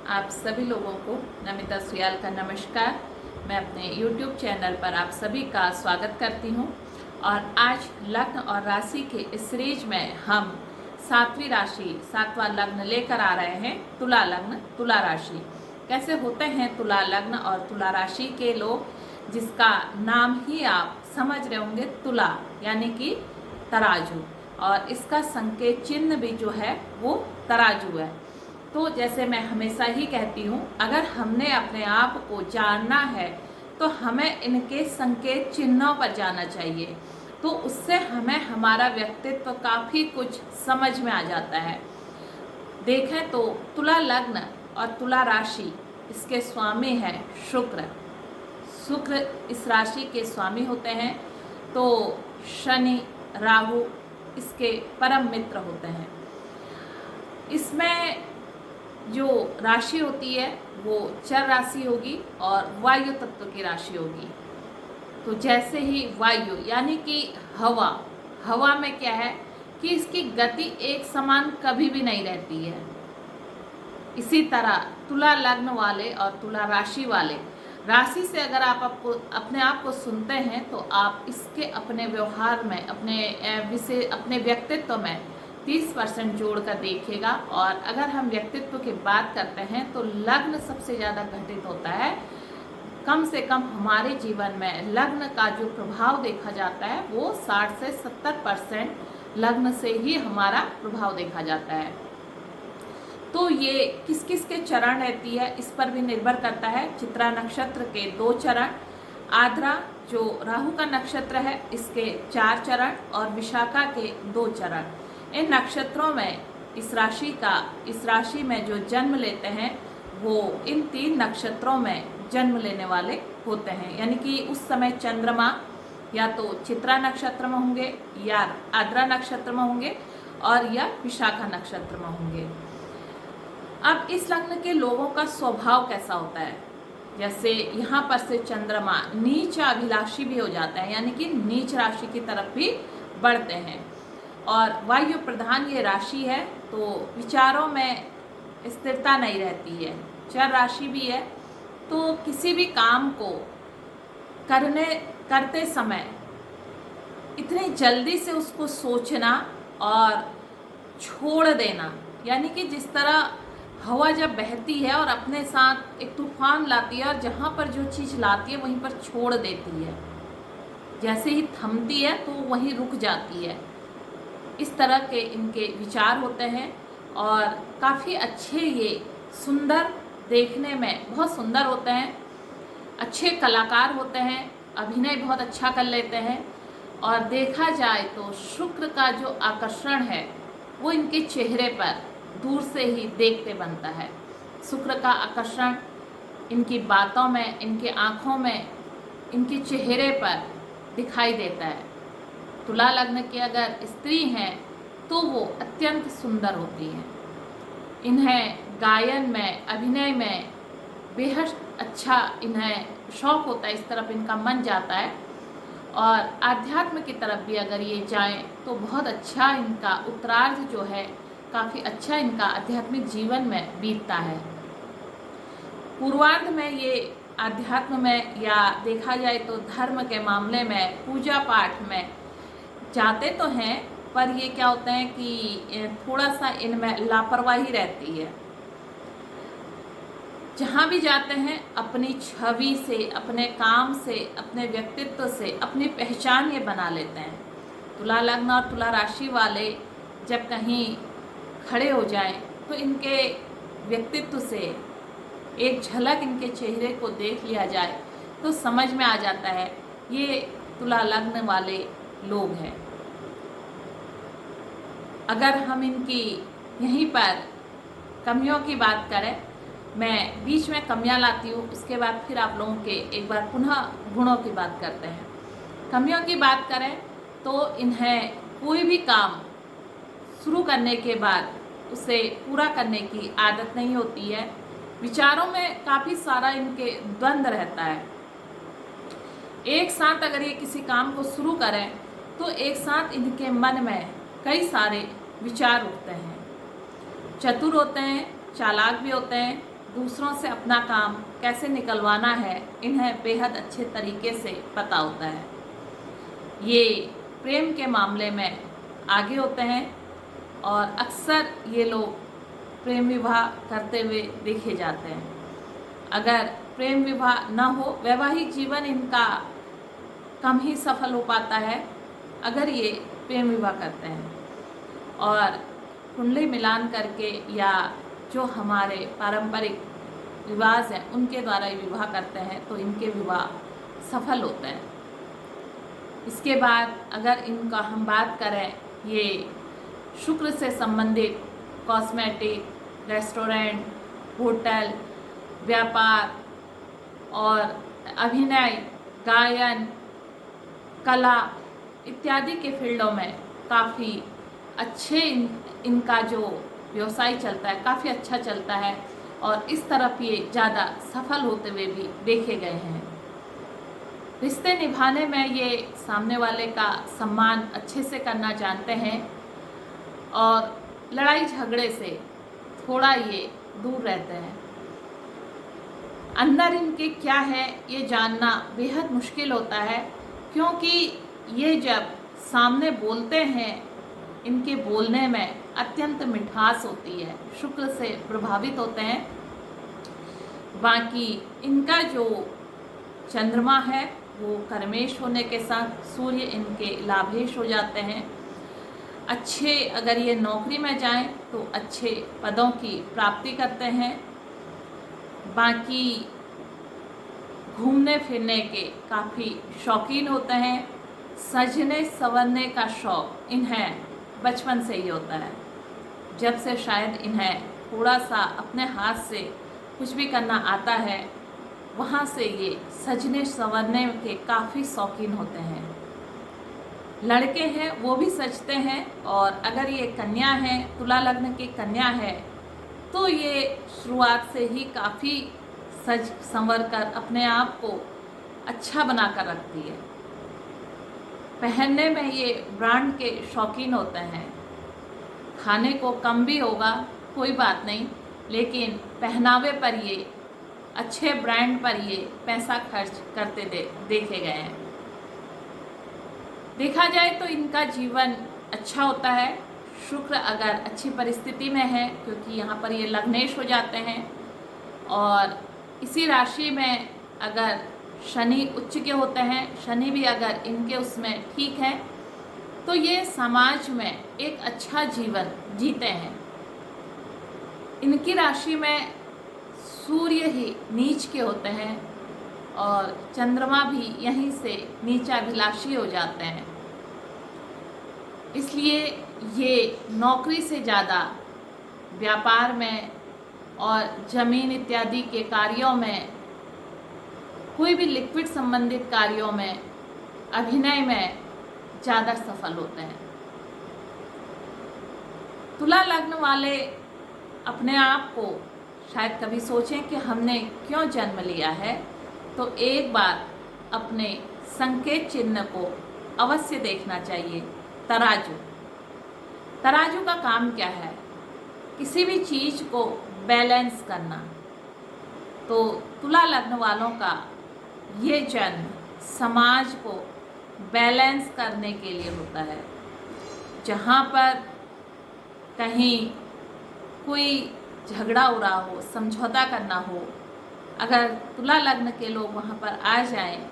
आप सभी लोगों को नमिता सुयाल का नमस्कार। मैं अपने YouTube चैनल पर आप सभी का स्वागत करती हूं और आज लग्न और राशि के इस सीरीज में हम सातवीं राशि सातवां लग्न लेकर आ रहे हैं। तुला लग्न तुला राशि कैसे होते हैं तुला लग्न और तुला राशि के लोग, जिसका नाम ही आप समझ रहे होंगे, तुला यानी कि तराजू, और इसका संकेत चिन्ह भी जो है वो तराजू है। तो जैसे मैं हमेशा ही कहती हूँ, अगर हमने अपने आप को जानना है तो हमें इनके संकेत चिन्हों पर जाना चाहिए, तो उससे हमें हमारा व्यक्तित्व काफ़ी कुछ समझ में आ जाता है। देखें तो तुला लग्न और तुला राशि, इसके स्वामी है शुक्र। शुक्र इस राशि के स्वामी होते हैं, तो शनि राहु इसके परम मित्र होते हैं। इसमें जो राशि होती है वो चर राशि होगी और वायु तत्व की राशि होगी। तो जैसे ही वायु यानी कि हवा में क्या है कि इसकी गति एक समान कभी भी नहीं रहती है। इसी तरह तुला लग्न वाले और तुला राशि वाले, राशि से अगर आप अपने आप को सुनते हैं तो आप इसके अपने व्यवहार में, अपने व्यक्तित्व में 30% जोड़ कर देखिएगा। और अगर हम व्यक्तित्व की बात करते हैं तो लग्न सबसे ज़्यादा घटित होता है। कम से कम हमारे जीवन में लग्न का जो प्रभाव देखा जाता है वो 60 से 70% लग्न से ही हमारा प्रभाव देखा जाता है। तो ये किस किस के चरण रहती है इस पर भी निर्भर करता है। चित्रा नक्षत्र के 2 चरण, आद्रा जो राहु का नक्षत्र है इसके 4 चरण और विशाखा के 2 चरण। इन नक्षत्रों में इस राशि में जो जन्म लेते हैं वो इन 3 नक्षत्रों में जन्म लेने वाले होते हैं। यानी कि उस समय चंद्रमा या तो चित्रा नक्षत्र में होंगे या आद्रा नक्षत्र में होंगे और या विशाखा नक्षत्र में होंगे। अब इस लग्न के लोगों का स्वभाव कैसा होता है, जैसे यहाँ पर से चंद्रमा नीच अभिलाषी भी हो जाता है, यानी कि नीच राशि की तरफ भी बढ़ते हैं। और वायु प्रधान ये राशि है तो विचारों में स्थिरता नहीं रहती है। चर राशि भी है तो किसी भी काम को करते समय इतनी जल्दी से उसको सोचना और छोड़ देना, यानी कि जिस तरह हवा जब बहती है और अपने साथ एक तूफान लाती है और जहाँ पर जो चीज़ लाती है वहीं पर छोड़ देती है, जैसे ही थमती है तो वहीं रुक जाती है। इस तरह के इनके विचार होते हैं और काफ़ी अच्छे, ये सुंदर, देखने में बहुत सुंदर होते हैं, अच्छे कलाकार होते हैं, अभिनय बहुत अच्छा कर लेते हैं। और देखा जाए तो शुक्र का जो आकर्षण है वो इनके चेहरे पर दूर से ही देखते बनता है। शुक्र का आकर्षण इनकी बातों में, इनके आँखों में, इनके चेहरे पर दिखाई देता है। तुला लग्न की अगर स्त्री हैं तो वो अत्यंत सुंदर होती हैं। इन्हें गायन में, अभिनय में बेहद अच्छा इन्हें शौक़ होता है, इस तरफ इनका मन जाता है। और आध्यात्म की तरफ भी अगर ये जाएं तो बहुत अच्छा इनका उत्तरार्ध जो है, काफ़ी अच्छा इनका आध्यात्मिक जीवन में बीतता है। पूर्वार्ध में ये आध्यात्म में या देखा जाए तो धर्म के मामले में, पूजा पाठ में जाते तो हैं, पर ये क्या होता है कि थोड़ा सा इनमें लापरवाही रहती है। जहाँ भी जाते हैं अपनी छवि से, अपने काम से, अपने व्यक्तित्व से अपनी पहचान ये बना लेते हैं। तुला लग्न और तुला राशि वाले जब कहीं खड़े हो जाएं तो इनके व्यक्तित्व से एक झलक इनके चेहरे को देख लिया जाए तो समझ में आ जाता है ये तुला लग्न वाले लोग हैं। अगर हम इनकी यहीं पर कमियों की बात करें, मैं बीच में कमियां लाती हूँ, उसके बाद फिर आप लोगों के एक बार पुनः गुणों की बात करते हैं। कमियों की बात करें तो इन्हें कोई भी काम शुरू करने के बाद उसे पूरा करने की आदत नहीं होती है। विचारों में काफ़ी सारा इनके द्वंद्व रहता है। एक साथ अगर ये किसी काम को शुरू करें तो एक साथ इनके मन में कई सारे विचार उठते हैं। चतुर होते हैं, चालाक भी होते हैं दूसरों से अपना काम कैसे निकलवाना है, इन्हें बेहद अच्छे तरीके से पता होता है। ये प्रेम के मामले में आगे होते हैं और अक्सर ये लोग प्रेम विवाह करते हुए देखे जाते हैं। अगर प्रेम विवाह न हो, वैवाहिक जीवन इनका कम ही सफल हो पाता है अगर ये प्रेम विवाह करते हैं। और कुंडली मिलान करके या जो हमारे पारंपरिक रिवाज हैं उनके द्वारा ये विवाह करते हैं तो इनके विवाह सफल होते हैं। इसके बाद अगर इनका हम बात करें, ये शुक्र से संबंधित कॉस्मेटिक, रेस्टोरेंट, होटल, व्यापार और अभिनय, गायन, कला इत्यादि के फील्डों में काफ़ी अच्छे इनका जो व्यवसाय चलता है काफ़ी अच्छा चलता है और इस तरफ ये ज़्यादा सफल होते हुए भी देखे गए हैं। रिश्ते निभाने में ये सामने वाले का सम्मान अच्छे से करना जानते हैं और लड़ाई झगड़े से थोड़ा ये दूर रहते हैं। अंदर इनके क्या है ये जानना बेहद मुश्किल होता है, क्योंकि ये जब सामने बोलते हैं इनके बोलने में अत्यंत मिठास होती है, शुक्र से प्रभावित होते हैं। बाकी इनका जो चंद्रमा है वो कर्मेश होने के साथ सूर्य इनके लाभेश हो जाते हैं। अच्छे अगर ये नौकरी में जाएं तो अच्छे पदों की प्राप्ति करते हैं। बाकी घूमने फिरने के काफ़ी शौकीन होते हैं। सजने संवरने का शौक़ इन्हें बचपन से ही होता है। जब से शायद इन्हें थोड़ा सा अपने हाथ से कुछ भी करना आता है, वहाँ से ये सजने संवरने के काफ़ी शौकीन होते हैं। लड़के हैं वो भी सजते हैं, और अगर ये कन्या है, तुला लग्न की कन्या है, तो ये शुरुआत से ही काफ़ी सज संवर कर अपने आप को अच्छा बना कर रखती है। पहनने में ये ब्रांड के शौकीन होते हैं। खाने को कम भी होगा कोई बात नहीं, लेकिन पहनावे पर ये अच्छे ब्रांड पर ये पैसा खर्च करते देखे गए हैं। देखा जाए तो इनका जीवन अच्छा होता है। शुक्र अगर अच्छी परिस्थिति में है, क्योंकि यहाँ पर ये लग्नेश हो जाते हैं, और इसी राशि में अगर शनि उच्च के होते हैं, शनि भी अगर इनके उसमें ठीक है, तो ये समाज में एक अच्छा जीवन जीते हैं। इनकी राशि में सूर्य ही नीच के होते हैं और चंद्रमा भी यहीं से नीचाभिलाषी हो जाते हैं। इसलिए ये नौकरी से ज़्यादा व्यापार में और जमीन इत्यादि के कार्यों में, कोई भी लिक्विड संबंधित कार्यों में, अभिनय में ज़्यादा सफल होते हैं। तुला लग्न वाले अपने आप को शायद कभी सोचें कि हमने क्यों जन्म लिया है, तो एक बार अपने संकेत चिन्ह को अवश्य देखना चाहिए। तराजू, तराजू का काम क्या है? किसी भी चीज़ को बैलेंस करना। तो तुला लग्न वालों का ये जन्म समाज को बैलेंस करने के लिए होता है। जहाँ पर कहीं कोई झगड़ा हो रहा हो, समझौता करना हो, अगर तुला लग्न के लोग वहाँ पर आ जाएं,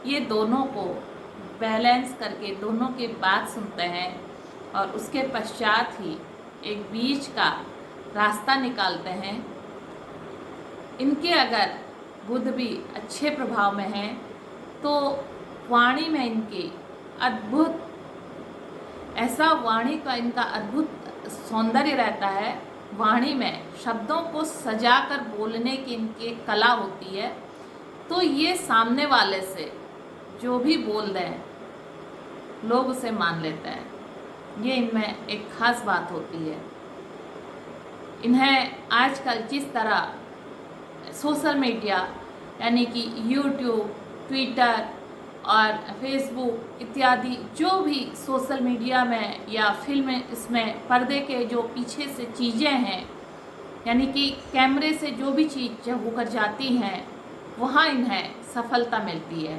ये दोनों को बैलेंस करके दोनों की बात सुनते हैं और उसके पश्चात ही एक बीच का रास्ता निकालते हैं। इनके अगर बुध भी अच्छे प्रभाव में हैं, तो वाणी में इनकी अद्भुत, ऐसा वाणी का इनका अद्भुत सौंदर्य रहता है। वाणी में शब्दों को सजाकर बोलने की इनकी कला होती है। तो ये सामने वाले से जो भी बोल दें, लोग उसे मान लेते हैं। ये इनमें एक खास बात होती है। इन्हें आजकल जिस तरह सोशल मीडिया यानी कि यूट्यूब, ट्विटर और फेसबुक इत्यादि जो भी सोशल मीडिया में या फिल्म, इसमें पर्दे के जो पीछे से चीज़ें हैं, यानी कि कैमरे से जो भी चीज़ जब होकर जाती हैं वहाँ इन्हें सफलता मिलती है।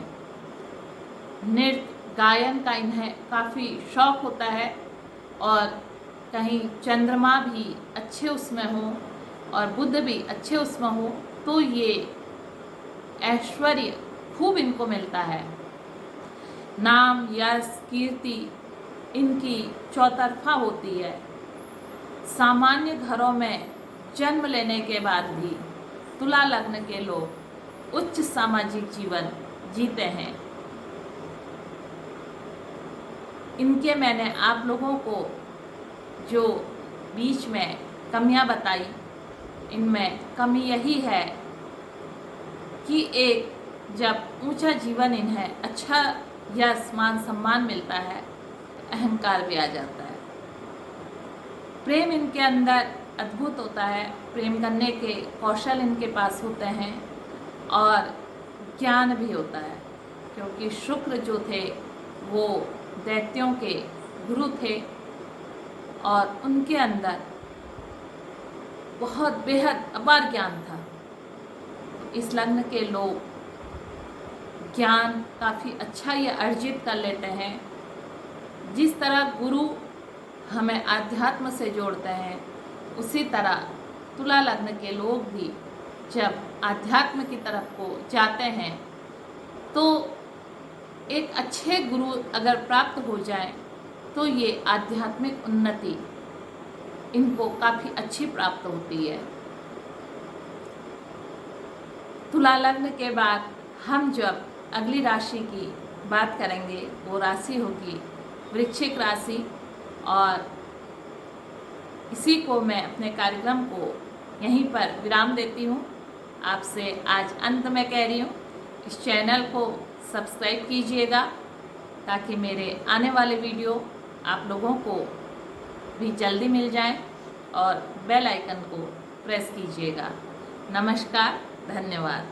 नृत्य गायन का इन्हें काफ़ी शौक़ होता है और कहीं चंद्रमा भी अच्छे उसमें हो और बुध भी अच्छे उसमें हो तो ये ऐश्वर्य खूब इनको मिलता है। नाम यश कीर्ति इनकी चौतरफा होती है। सामान्य घरों में जन्म लेने के बाद भी तुला लग्न के लोग उच्च सामाजिक जीवन जीते हैं। इनके मैंने आप लोगों को जो बीच में कमियां बताई, इनमें कमी यही है कि एक जब ऊंचा जीवन इन्हें अच्छा यश मान सम्मान मिलता है, अहंकार भी आ जाता है। प्रेम इनके अंदर अद्भुत होता है, प्रेम करने के कौशल इनके पास होते हैं और ज्ञान भी होता है, क्योंकि शुक्र जो थे वो दैत्यों के गुरु थे और उनके अंदर बहुत बेहद अपार ज्ञान था। इस लग्न के लोग ज्ञान काफ़ी अच्छा ये अर्जित कर लेते हैं। जिस तरह गुरु हमें आध्यात्म से जोड़ते हैं, उसी तरह तुला लग्न के लोग भी जब आध्यात्म की तरफ को जाते हैं तो एक अच्छे गुरु अगर प्राप्त हो जाए तो ये आध्यात्मिक उन्नति इनको काफ़ी अच्छी प्राप्त होती है। तुला लग्न के बाद हम जब अगली राशि की बात करेंगे वो राशि होगी वृश्चिक राशि, और इसी को मैं अपने कार्यक्रम को यहीं पर विराम देती हूँ। आपसे आज अंत में कह रही हूँ, इस चैनल को सब्सक्राइब कीजिएगा ताकि मेरे आने वाले वीडियो आप लोगों को भी जल्दी मिल जाएं और बेल आइकन को प्रेस कीजिएगा। नमस्कार, धन्यवाद।